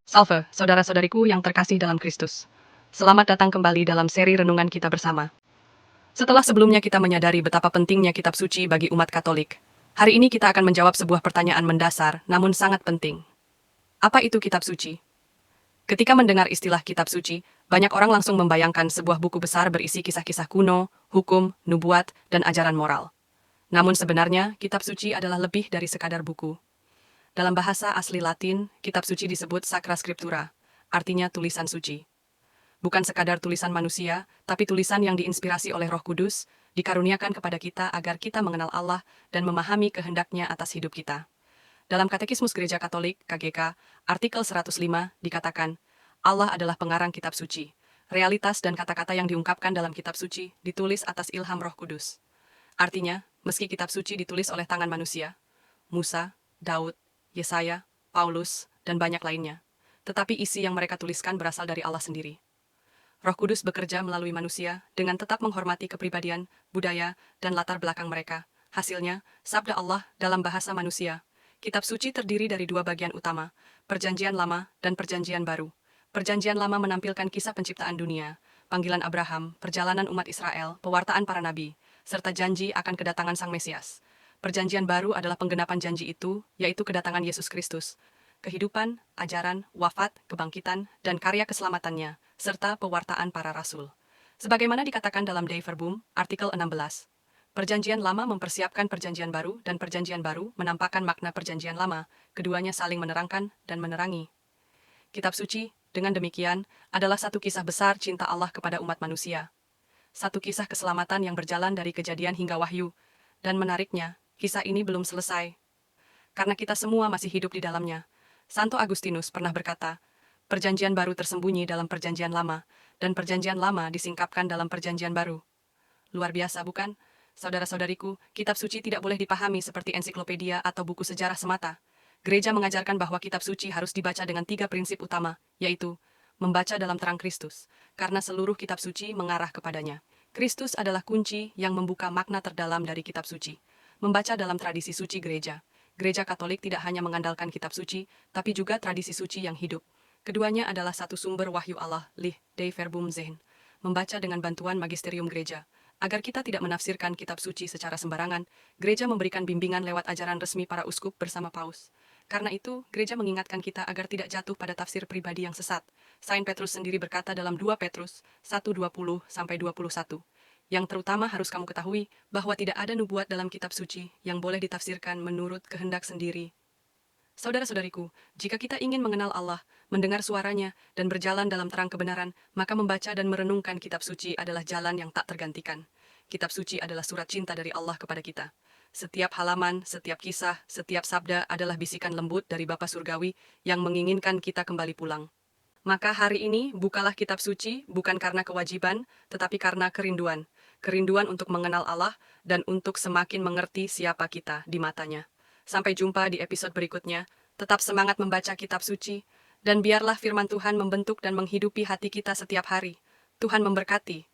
Salve, saudara-saudariku yang terkasih dalam Kristus. Selamat datang kembali dalam seri renungan kita bersama. Setelah sebelumnya kita menyadari betapa pentingnya kitab suci bagi umat Katolik, hari ini kita akan menjawab sebuah pertanyaan mendasar namun sangat penting. Apa itu kitab suci? Ketika mendengar istilah kitab suci, banyak orang langsung membayangkan sebuah buku besar berisi kisah-kisah kuno, hukum, nubuat, dan ajaran moral. Namun sebenarnya, kitab suci adalah lebih dari sekadar buku. Dalam bahasa asli Latin, kitab suci disebut Sacra Scriptura, artinya tulisan suci. Bukan sekadar tulisan manusia, tapi tulisan yang diinspirasi oleh Roh Kudus, dikaruniakan kepada kita agar kita mengenal Allah dan memahami kehendak-Nya atas hidup kita. Dalam Katekismus Gereja Katolik, KGK, artikel 105, dikatakan, Allah adalah pengarang kitab suci. Realitas dan kata-kata yang diungkapkan dalam kitab suci ditulis atas ilham Roh Kudus. Artinya, meski kitab suci ditulis oleh tangan manusia, Musa, Daud, Yesaya, Paulus, dan banyak lainnya, tetapi isi yang mereka tuliskan berasal dari Allah sendiri. Roh Kudus bekerja melalui manusia dengan tetap menghormati kepribadian, budaya, dan latar belakang mereka. Hasilnya, sabda Allah dalam bahasa manusia. Kitab suci terdiri dari dua bagian utama, Perjanjian Lama dan Perjanjian Baru. Perjanjian Lama menampilkan kisah penciptaan dunia, panggilan Abraham, perjalanan umat Israel, pewartaan para nabi, serta janji akan kedatangan Sang Mesias. Perjanjian Baru adalah penggenapan janji itu, yaitu kedatangan Yesus Kristus. Kehidupan, ajaran, wafat, kebangkitan, dan karya keselamatannya, serta pewartaan para rasul. Sebagaimana dikatakan dalam Dei Verbum, artikel 16. Perjanjian Lama mempersiapkan Perjanjian Baru dan Perjanjian Baru menampakkan makna Perjanjian Lama, keduanya saling menerangkan dan menerangi. Kitab suci, dengan demikian, adalah satu kisah besar cinta Allah kepada umat manusia. Satu kisah keselamatan yang berjalan dari kejadian hingga wahyu, dan menariknya, kisah ini belum selesai. Karena kita semua masih hidup di dalamnya. Santo Agustinus pernah berkata, Perjanjian Baru tersembunyi dalam Perjanjian Lama, dan Perjanjian Lama disingkapkan dalam Perjanjian Baru. Luar biasa, bukan? Saudara-saudariku, kitab suci tidak boleh dipahami seperti ensiklopedia atau buku sejarah semata. Gereja mengajarkan bahwa kitab suci harus dibaca dengan 3 prinsip utama, yaitu membaca dalam terang Kristus, karena seluruh kitab suci mengarah kepadanya. Kristus adalah kunci yang membuka makna terdalam dari kitab suci. Membaca dalam tradisi suci gereja. Gereja Katolik tidak hanya mengandalkan kitab suci, tapi juga tradisi suci yang hidup. Keduanya adalah satu sumber wahyu Allah, Lih, Dei Verbum Zehn. Membaca dengan bantuan magisterium gereja. Agar kita tidak menafsirkan kitab suci secara sembarangan, gereja memberikan bimbingan lewat ajaran resmi para uskup bersama paus. Karena itu, gereja mengingatkan kita agar tidak jatuh pada tafsir pribadi yang sesat. Saint Petrus sendiri berkata dalam 2 Petrus 1:20-21, yang terutama harus kamu ketahui bahwa tidak ada nubuat dalam kitab suci yang boleh ditafsirkan menurut kehendak sendiri. Saudara-saudariku, jika kita ingin mengenal Allah, mendengar suaranya, dan berjalan dalam terang kebenaran, maka membaca dan merenungkan kitab suci adalah jalan yang tak tergantikan. Kitab suci adalah surat cinta dari Allah kepada kita. Setiap halaman, setiap kisah, setiap sabda adalah bisikan lembut dari Bapa Surgawi yang menginginkan kita kembali pulang. Maka hari ini, bukalah kitab suci bukan karena kewajiban, tetapi karena kerinduan. Kerinduan untuk mengenal Allah dan untuk semakin mengerti siapa kita di matanya. Sampai jumpa di episode berikutnya. Tetap semangat membaca kitab suci, dan biarlah firman Tuhan membentuk dan menghidupi hati kita setiap hari. Tuhan memberkati.